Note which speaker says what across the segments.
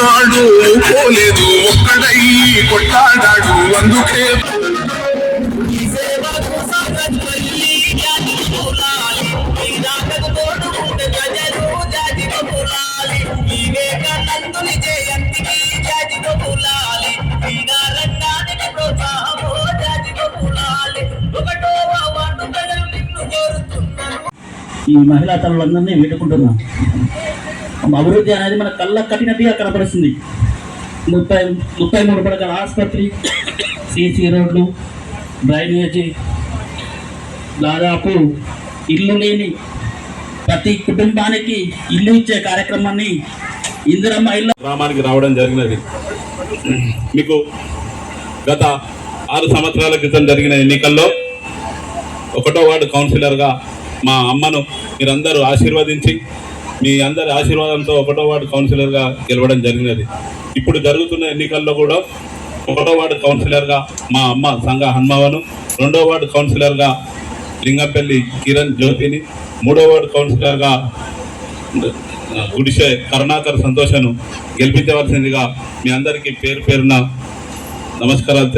Speaker 1: ఏనాడు పోలేదు, ఒక్కడై కొట్టాడాడు. అందుకే
Speaker 2: ఈ మహిళా తల్లులందరినీ వేడుకుంటున్నాం. అభివృద్ధి అనేది మన కళ్ళ కట్టినట్టుగా కనపడుతుంది. 33 పడకల ఆసుపత్రి, సీసీ రోడ్లు, డ్రైనేజీ, దాదాపు ఇల్లు లేని ప్రతి కుటుంబానికి ఇల్లు ఇచ్చే కార్యక్రమాన్ని ఇందిరమ్మ ఇళ్ళ
Speaker 3: గ్రామానికి రావడం జరిగినది. మీకు గత 6 సంవత్సరాల క్రితం జరిగిన ఎన్నికల్లో 1వ వార్డు కౌన్సిలర్గా మా అమ్మను మీరందరూ ఆశీర్వదించి మీ అందరి ఆశీర్వాదంతో 1వ వార్డు కౌన్సిలర్గా గెలవడం జరిగినది. ఇప్పుడు జరుగుతున్న ఎన్నికల్లో కూడా 1వ వార్డు కౌన్సిలర్గా మా అమ్మ సంఘ హన్మవను, 2వ వార్డు కౌన్సిలర్గా లింగంపల్లి కిరణ్ జ్యోతిని, 3వ వార్డు కౌన్సిలర్గా గుడిసె కరుణాకర్ సంతోషను గెలిపించవలసిందిగా మీ అందరికీ పేరు పేరున నమస్కారాలు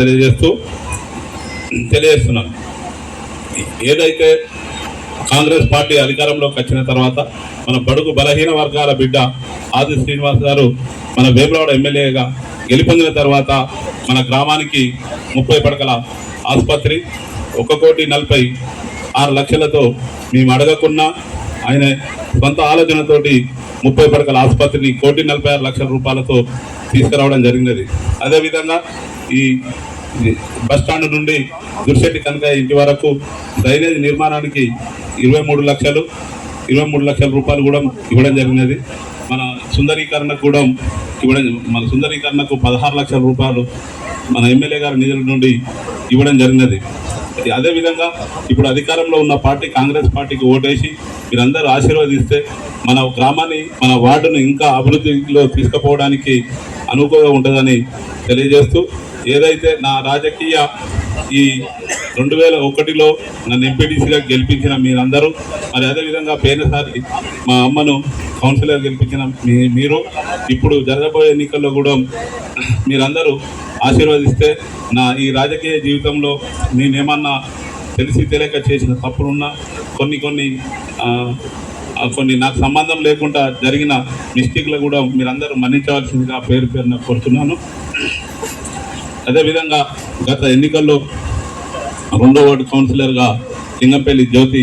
Speaker 3: తెలియజేస్తున్నాను. ఏదైతే కాంగ్రెస్ పార్టీ అధికారంలోకి వచ్చిన తర్వాత మన బడుగు బలహీన వర్గాల బిడ్డ ఆది శ్రీనివాస్ గారు మన వేములవాడ ఎమ్మెల్యేగా గెలుపొందిన తర్వాత మన గ్రామానికి 30 పడకల ఆసుపత్రి 1,46,00,000తో మేము అడగకున్నా ఆయన సొంత ఆలోచనతోటి 30 పడకల ఆసుపత్రిని 1,46,00,000 రూపాయలతో తీసుకురావడం జరిగినది. అదేవిధంగా ఈ బస్టాండ్ నుండి గురిశెట్టి కనకయ్య ఇంటి వరకు డ్రైనేజ్ నిర్మాణానికి 23 లక్షల రూపాయలు కూడా ఇవ్వడం జరిగినది. మన సుందరీకరణకు కూడా మన సుందరీకరణకు 16 లక్షల రూపాయలు మన ఎమ్మెల్యే గారి నిధుల నుండి ఇవ్వడం జరిగినది. అదేవిధంగా ఇప్పుడు అధికారంలో ఉన్న పార్టీ కాంగ్రెస్ పార్టీకి ఓటేసి మీరందరూ ఆశీర్వదిస్తే మన గ్రామాన్ని మన వార్డును ఇంకా అభివృద్ధిలో తీసుకుపోవడానికి అనుకూలంగా ఉంటుందని తెలియజేస్తూ, ఏదైతే నా రాజకీయ ఈ 2001లో నన్ను ఎంపీటీసీగా గెలిపించిన మీరందరూ, మరి అదేవిధంగా పోయినసారి మా అమ్మను కౌన్సిలర్ గెలిపించిన మీరు ఇప్పుడు జరగబోయే ఎన్నికల్లో కూడా మీరందరూ ఆశీర్వదిస్తే నా ఈ రాజకీయ జీవితంలో నేనేమన్నా తెలిసి తెలియక చేసిన తప్పులున్నా కొన్ని నాకు సంబంధం లేకుండా జరిగిన మిస్టేక్లు కూడా మీరందరూ మన్నించవలసిందిగా పేరు పేరున కోరుతున్నాను. అదేవిధంగా గత ఎన్నికల్లో 2వ వార్డు కౌన్సిలర్గా లింగంపల్లి జ్యోతి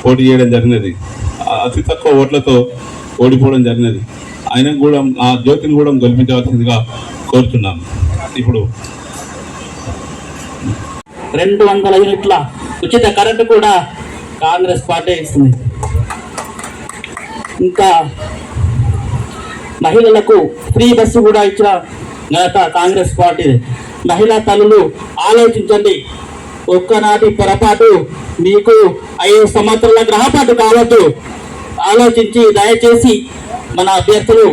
Speaker 3: పోటీ చేయడం జరిగినది. అతి తక్కువ ఓట్లతో ఓడిపోవడం జరిగినది. ఆయన కూడా ఆ జ్యోతిని కూడా గెలిపించవలసిందిగా కోరుతున్నాను. ఇప్పుడు
Speaker 2: 200 యూనిట్ల ఉచిత కరెంటు కూడా కాంగ్రెస్ పార్టీ ఇస్తుంది. ఇంకా మహిళలకు ఫ్రీ బస్సు కూడా ఇచ్చిన ఘనత కాంగ్రెస్ పార్టీ. మహిళా తల్లులు ఆలోచించండి. ఒక్కనాటి పొరపాటు మీకు 5 సంవత్సరాల గ్రహపాటు కావద్దు. ఆలోచించి దయచేసి మన అభ్యర్థులు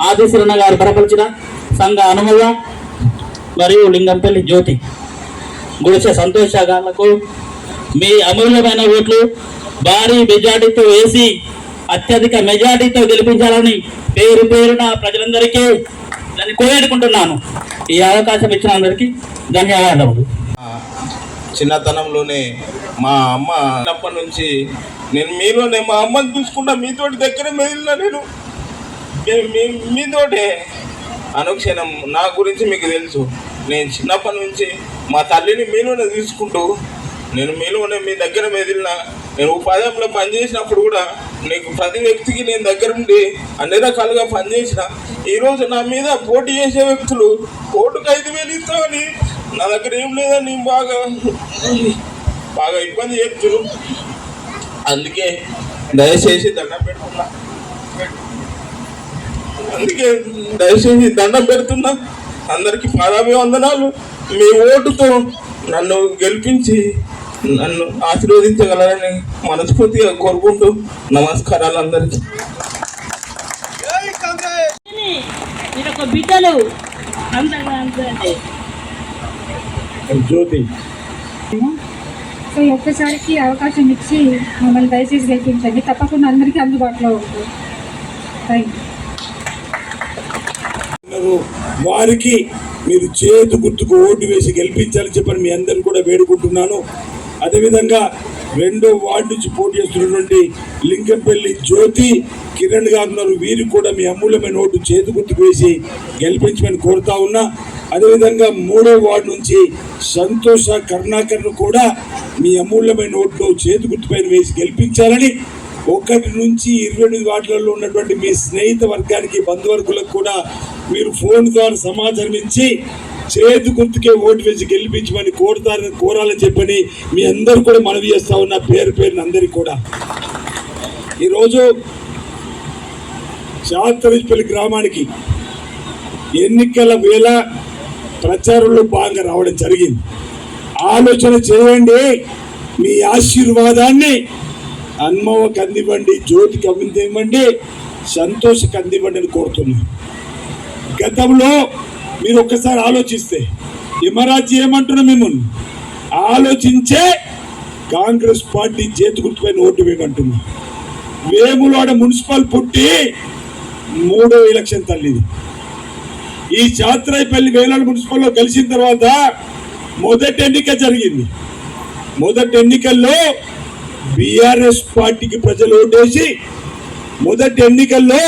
Speaker 2: ఆదిశరణ గారు బలపరిచిన సంఘ అనుమల మరియు లింగంపల్లి జ్యోతి గుడిసె సంతోష గారులకు మీ అమూల్యమైన ఓట్లు భారీ మెజార్టీతో వేసి అత్యధిక మెజార్టీతో గెలిపించాలని పేరు పేరున ప్రజలందరికీ దాన్ని కోరుకుంటున్నాను. ఈ అవకాశం ఇచ్చిన అందరికీ ధన్యవాదాలు.
Speaker 4: చిన్నతనంలోనే మా అమ్మ చిన్నప్పటి నుంచి మీలోనే మా అమ్మని చూసుకుంటా మీతోటి దగ్గర మెదిలినా నేను మీతోటే అనుక్షణం నా గురించి మీకు తెలుసు. నేను చిన్నప్పటి నుంచి మా తల్లిని మీలోనే తీసుకుంటూ నేను మీలోనే మీ దగ్గర మెదిలిన. నేను ఉపాధ్యాయంలో పనిచేసినప్పుడు కూడా నీకు ప్రతి వ్యక్తికి నేను దగ్గరుండి అన్ని రకాలుగా పనిచేసిన. ఈరోజు నా మీద పోటీ చేసే వ్యక్తులు ఓటుకు 5,000 ఇస్తామని నా దగ్గర ఏం లేదని బాగా ఇబ్బంది చేస్తున్నారు. అందుకే దయచేసి దండం పెడుతున్నా. అందరికీ పాదాభివందనాలు. మీ ఓటుతో నన్ను గెలిపించి నన్ను ఆశీర్వదించగలరని మనస్ఫూర్తిగా కోరుకుంటూ నమస్కారాలు అందరికీ.
Speaker 5: బిడ్డలు
Speaker 2: జ్యోతి
Speaker 5: సో ఒక్కసారికి అవకాశం ఇచ్చి మమ్మల్ని దయచేసి గెలిపించండి. తప్పకుండా అందరికీ అందుబాటులో ఉంటుంది. Thank you.
Speaker 6: ఉన్నారు, వారికి మీరు చేతు గుర్తుకు ఓటు వేసి గెలిపించాలని చెప్పని మీ అందరిని కూడా వేడుకుంటున్నాను. అదేవిధంగా 2వ వార్డు నుంచి పోటీ చేస్తున్నటువంటి లింగంపల్లి జ్యోతి కిరణ్ గారు ఉన్నారు, వీరికి కూడా మీ అమూల్యమైన ఓటు చేతు గుర్తుకు వేసి గెలిపించమని కోరుతా ఉన్నా. అదేవిధంగా 3వ వార్డు నుంచి సంతోష కరుణాకర్ను కూడా మీ అమూల్యమైన ఓట్లు చేతు గుర్తుపైన వేసి గెలిపించాలని 1 నుంచి 28 వార్డులలో ఉన్నటువంటి మీ స్నేహిత వర్గానికి బంధువర్గులకు కూడా మీరు ఫోన్ ద్వారా సమాచారం ఇచ్చి చేతు గుర్తుకే ఓటు వేసి గెలిపించమని కోరాలని చెప్పని మీ అందరూ కూడా మనవి చేస్తా ఉన్న పేరున అందరికీ కూడా. ఈరోజు శాతరేజ్పల్లి గ్రామానికి ఎన్నికల వేళ ప్రచారంలో భాగంగా రావడం జరిగింది. ఆలోచన చేయండి, మీ ఆశీర్వాదాన్ని అన్మవ్వకు అందివ్వండి, జ్యోతికి అందివ్వండి, సంతోషకు అందివ్వండి అని కోరుతున్నాను. గతంలో మీరు ఒక్కసారి ఆలోచిస్తే యమరాజు ఏమంటున్నా మిమ్మల్ని ఆలోచించే కాంగ్రెస్ పార్టీ చేతి గుర్తుపైన ఓటు వేయమంటున్నా. వేములవాడ మున్సిపల్ పుట్టి 3వ ఎలక్షన్ తల్లిది. ఈ చాత్రాయిపల్లి వేలాడ మున్సిపల్లో కలిసిన తర్వాత మొదటి ఎన్నిక జరిగింది. మొదటి ఎన్నికల్లో బీఆర్ఎస్ పార్టీకి ప్రజలు ఓటేసి, మొదటి ఎన్నికల్లో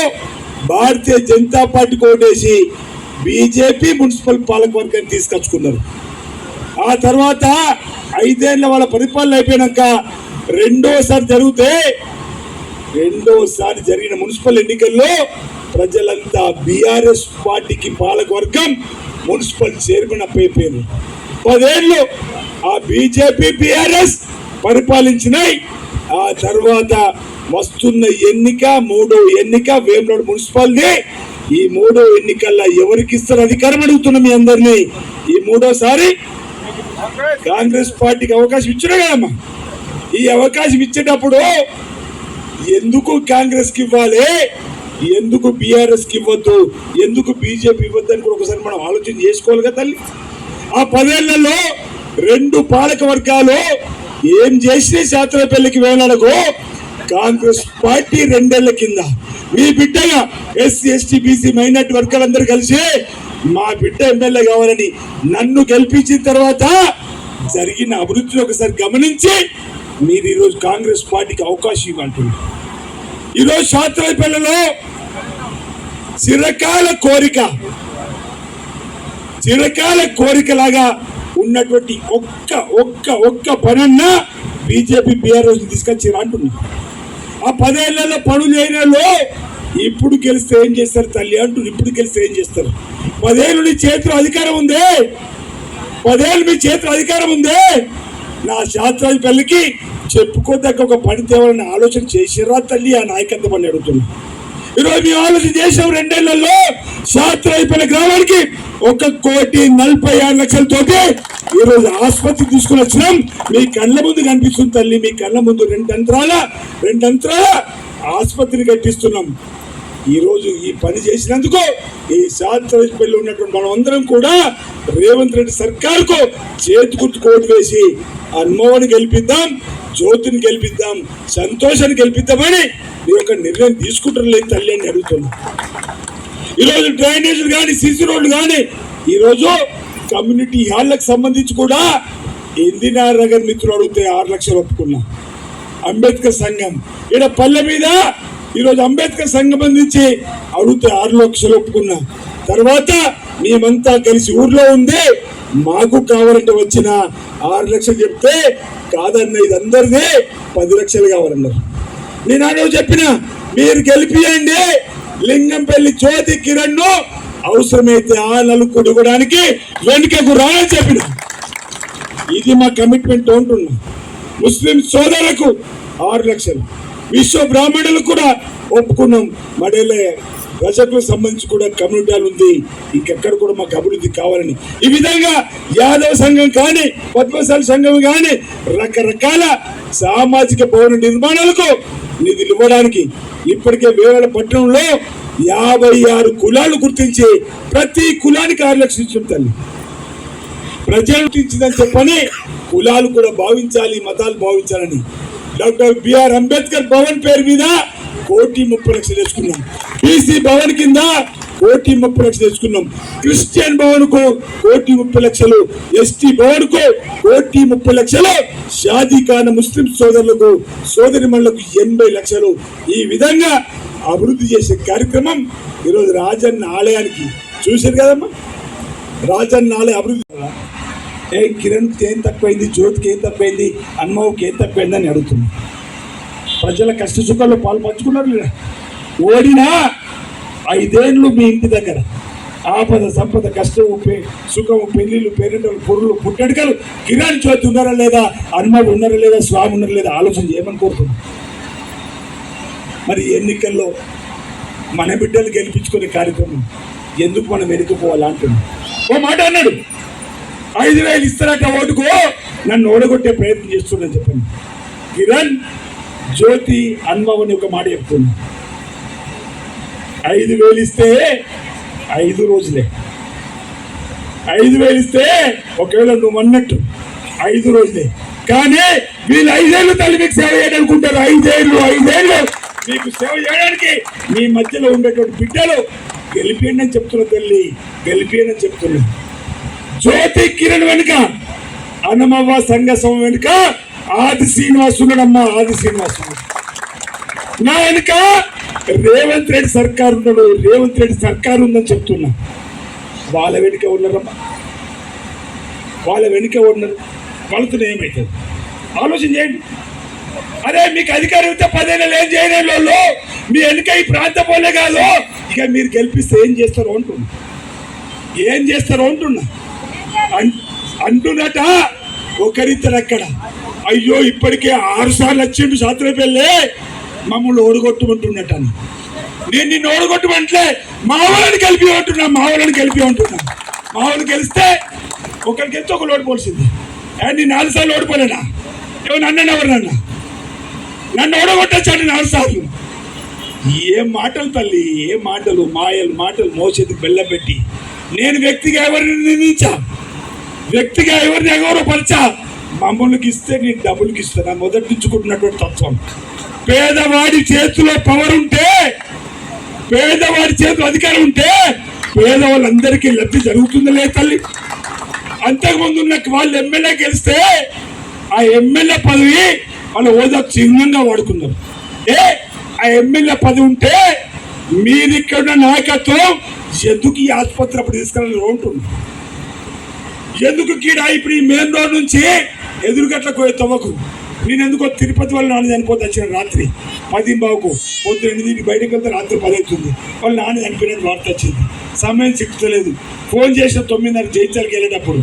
Speaker 6: భారతీయ జనతా పార్టీకి ఓటేసి బీజేపీ మున్సిపల్ పాలకవర్గాన్ని తీసుకొచ్చుకున్నారు. ఆ తర్వాత 5 ఏళ్ల వాళ్ళ పరిపాలన అయిపోయినాక రెండోసారి జరిగిన మున్సిపల్ ఎన్నికల్లో ప్రజలంతా బీఆర్ఎస్ పార్టీకి పాలకవర్గం మున్సిపల్ చైర్మన్ అయిపోయారు. 10 ఏళ్ళు ఆ బీజేపీ బీఆర్ఎస్ పరిపాలించినాయి. ఆ తర్వాత వస్తున్న ఎన్నిక 3వ ఎన్నిక వేములవాడ మున్సిపాలిటీ. ఈ 3వ ఎన్నికల్లో ఎవరికి ఇస్తారు అధికారం అడుగుతున్నా మీ అందరినీ. ఈ 3వసారి కాంగ్రెస్ పార్టీకి అవకాశం ఇచ్చినా కదమ్మా. ఈ అవకాశం ఇచ్చేటప్పుడు ఎందుకు కాంగ్రెస్కి ఇవ్వాలి, ఎందుకు బీఆర్ఎస్కి ఇవ్వద్దు, ఎందుకు బీజేపీ ఇవ్వద్దు అని కూడా ఒకసారి మనం ఆలోచన చేసుకోవాలి కదా తల్లి. ఆ 10 ఏళ్లలో 2 పాలక వర్గాలు ఏం చేసినా శాతరాపల్లికి వేలాడకు కాంగ్రెస్ పార్టీ 2 ఏళ్ల కింద మీ బిడ్డగా ఎస్సీ ఎస్టీ బీసీ మైనార్టీ వర్గాలందరూ కలిసి మా బిడ్డ ఎమ్మెల్యే కావాలని నన్ను గెలిపించిన తర్వాత జరిగిన అభివృద్ధిని ఒకసారి గమనించి మీరు ఈరోజు కాంగ్రెస్ పార్టీకి అవకాశం ఇవ్వంటున్నారు. ఈరోజు శాతరాపల్లిలో చిరకాల కోరికలాగా ఉన్నటువంటి ఒక్క పనన్నా బీజేపీ బీఆర్ఎస్ తీసుకొచ్చారు అంటున్నారు. ఆ 10 ఏళ్లలో పనులు చేయడంలో ఇప్పుడు గెలిస్తే ఏం చేస్తారు తల్లి అంటున్నారు. ఇప్పుడు గెలిస్తే ఏం చేస్తారు? 10 ఏళ్ళు నీ చేతిలో అధికారం ఉంది, 10 ఏళ్ళు మీ చేతిలో అధికారం ఉంది. నా శాతరాపల్లికి చెప్పుకోదగ్గ ఒక పని తేవాలని ఆలోచన చేసిరా తల్లి ఆ నాయకత్వం అని అడుగుతున్నా. ఈరోజు మేము ఆలోచన చేసాం. 2 ఏళ్లలో శాతరాపల్లి గ్రామానికి 1,46,00,000తోటి ఈరోజు ఆసుపత్రి తీసుకుని వచ్చినాం. మీ కళ్ళ ముందు కనిపిస్తుంది తల్లి, మీ కళ్ళ ముందు 2 అంతరాల ఆసుపత్రిని కట్టిస్తున్నాం. ఈరోజు ఈ పని చేసినందుకు ఈ శాతరాపల్లి ఉన్నటువంటి మనం అందరం కూడా రేవంత్ రెడ్డి సర్కార్కు చేతి గుర్తు కోటు వేసి అన్మోహన్ గెలిపిద్దాం, జ్యోతిని గెలిపిద్దాం, సంతోషాన్ని గెలిపిద్దామని మీరు ఒక నిర్ణయం తీసుకుంటారు లేదు తల్లి అని అడుగుతున్నాం. ఈరోజు డ్రైనేజీలు కానీ సిసి రోడ్లు కానీ ఈరోజు కమ్యూనిటీ హాల్లకు సంబంధించి కూడా ఇందిరానగర్ నగర్ మిత్రులు అడిగితే 6 లక్షలు ఒప్పుకున్నా. అంబేద్కర్ సంఘం ఇక్కడ పల్లె మీద ఈరోజు అంబేద్కర్ సంఘం అందించి అడిగితే 6 లక్షలు ఒప్పుకున్నా. తర్వాత మేమంతా కలిసి ఊర్లో ఉంది మాకు కావాలంటే వచ్చిన 6 లక్షలు చెప్తే కాదన్న ఇది అందరిదే 10 లక్షలు కావాలన్నారు. నేను ఆ రోజు చెప్పిన మీరు గెలిపియండి లింగంపల్లి జ్యోతి కిరణ్ ను, అవసరమైతే ఆ నలుగురు ఇవ్వడానికి వెనుకకు రాని చెప్పిన. ఇది మా కమిట్మెంట్ ఉంటున్నా. ముస్లిం సోదరులకు 6 లక్షలు, విశ్వ బ్రాహ్మణులకు కూడా ఒప్పుకున్నాం. మడేలే రజకులకు సంబంధించి కూడా కమ్యూనిటీ ఉంది, ఇంకెక్కడ కూడా మాకు అభివృద్ధి కావాలని. ఈ విధంగా యాదవ సంఘం కానీ పద్మశాలి సంఘం కానీ రకరకాల సామాజిక భవన నిర్మాణాలకు నిధులు ఇవ్వడానికి ఇప్పటికే వేలాడ పట్టణంలో 56 కులాలు గుర్తించి ప్రతి కులానికి 6 లక్షలు ఇచ్చిన తల్లి ప్రజలు గుర్తించిందని చెప్పని కులాలు కూడా భావించాలి, మతాలు భావించాలని డాక్టర్ బిఆర్ అంబేద్కర్ భవన్ పేరు మీద 1,30,00,000 తెచ్చుకున్నాం. బీసీ భవన్ కింద 1,30,00,000 తెచ్చుకున్నాం. క్రిస్టియన్ భవన్ కు 1,30,00,000, ఎస్టీ భవన్ కు 1,30,00,000, షాదీఖాన ముస్లిం సోదరులకు సోదరిమణులకు 80,00,000. ఈ విధంగా అభివృద్ధి చేసే కార్యక్రమం ఈరోజు రాజన్న ఆలయానికి చూశారు కదమ్మా. రాజన్న ఆలయ అభివృద్ధి కిరణ్కి ఏం తక్కువైంది, జ్యోతికి ఏం తక్కువైంది, అన్మవ్కి ఏం తక్కువైంది అని అడుగుతున్నాం. ప్రజల కష్ట సుఖాల్లో పాలు పంచుకున్నారు లేదా? ఓడినా 5 ఏళ్ళు మీ ఇంటి దగ్గర ఆపద సంపద కష్టము సుఖము పెళ్లిళ్ళు పేరెంటలు పొరులు పుట్టెడుకలు కిరణ్ జ్యోతి ఉన్నారా లేదా, అన్మవు ఉన్నారా లేదా, స్వామి ఉన్నారా లేదా ఆలోచన చేయమని కోరుతున్నాం. మరి ఎన్నికల్లో మన బిడ్డలు గెలిపించుకునే కార్యక్రమం ఎందుకు మనం వెనుకపోవాలి అంటున్నాం. ఓ మాట అన్నాడు, 5,000 ఇస్తారట ఓటుకు, నన్ను ఓడగొట్టే ప్రయత్నం చేస్తున్నా చెప్పండి. కిరణ్ జ్యోతి అన్మవ్ అని ఒక మాట చెప్తున్నా. 5,000 ఇస్తే 5 రోజులే. 5,000 ఇస్తే ఒకవేళ నువ్వు అన్నట్టు 5 రోజులే. కానీ వీళ్ళు 5 ఏళ్ళు తల్లి మీకు సేవ చేయడానుకుంటారు. 5 ఏళ్ళు మీకు సేవ చేయడానికి మీ మధ్యలో ఉండేటువంటి బిడ్డలు గెలిపియండి అని చెప్తున్నా. తల్లి గెలిపియండి అని చెప్తున్నా. జ్యోతి కిరణ్ వెనుక అన్నమవ్వ సంఘ సభ వెనుక ఆది శ్రీనివాస్ ఉన్నాడమ్మా. ఆది శ్రీనివాస్ నా వెనుక రేవంత్ రెడ్డి సర్కారు ఉన్నాడు. రేవంత్ రెడ్డి సర్కారు ఉందని చెప్తున్నా. వాళ్ళ వెనుక ఉన్నారమ్మా, వాళ్ళ వెనుక ఉన్నారు. వాళ్ళతో ఏమవుతుంది ఆలోచన చేయండి. అరే మీకు అధికారం ఇస్తే 10 ఏళ్ళు ఏం చేయలేని వాళ్ళు మీ వెనుక ఈ ప్రాంత పోలే కాదు. ఇక మీరు గెలిపిస్తే ఏం చేస్తారో అంటున్నా. ఏం చేస్తారో అంటున్నా అంటున్నట. ఒకరిద్దరు అక్కడ అయ్యో ఇప్పటికే 6 సార్లు వచ్చిండు శాస్త్రపల్లె మమ్మల్ని ఓడగొట్టుకుంటున్నట్టు అని. నేను నిన్ను ఓడగొట్టమంటే మా వాళ్ళని కలిపి ఉంటున్నా. మా వాళ్ళు గెలిస్తే ఒకరికి వెళ్తే ఒకరు ఓడిపోవాల్సింది. అండ్ నేను 4 సార్లు ఓడిపోలేనా? నన్ను ఎవరన్నా నన్ను ఓడగొట్టచ్చాడు 4 సార్లు. ఏ మాటలు తల్లి, ఏ మాటలు, మాటలు మోసేది బెల్లం పెట్టి. నేను వ్యక్తిగా ఎవరిని నిందించా, వ్యక్తిగా ఎవరిని ఎగౌరవపరచా. మమ్మల్ని ఇస్తే నేను డబ్బులకి ఇస్తాను. మొదటి నుంచుకుంటున్నటువంటి తత్వం. పేదవాడి చేతిలో పవర్ ఉంటే, పేదవాడి చేతిలో అధికారం ఉంటే పేదవాళ్ళందరికీ లబ్ధి జరుగుతుందా లేదు తల్లి? అంతకుముందు ఉన్న వాళ్ళు ఎమ్మెల్యే గెలిస్తే ఆ ఎమ్మెల్యే పదవి వాళ్ళ హోదా చిహ్నంగా వాడుకున్నారు. ఆ ఎమ్మెల్యే పదవి ఉంటే మీరు ఇక్కడ నాయకత్వం ఎందుకు ఈ ఆసుపత్రి అప్పుడు తీసుకెళ్ళాలి ఉంటుంది? ఎందుకు కీడ ఇప్పుడు ఈ మెయిన్ రోడ్ నుంచి ఎదురుగట్ల తవ్వకు? నేను ఎందుకో తిరుపతి వాళ్ళ నాన్న చనిపోతే వచ్చిన రాత్రి 10:15 పొద్దున 8 బయటకు వెళ్తే రాత్రి 10 అవుతుంది. వాళ్ళ నాన్న చనిపోయినట్టు వార్త వచ్చింది. సమయం చిక్కుతలేదు. ఫోన్ చేసిన 9:30 జైత్యాలకు వెళ్ళేటప్పుడు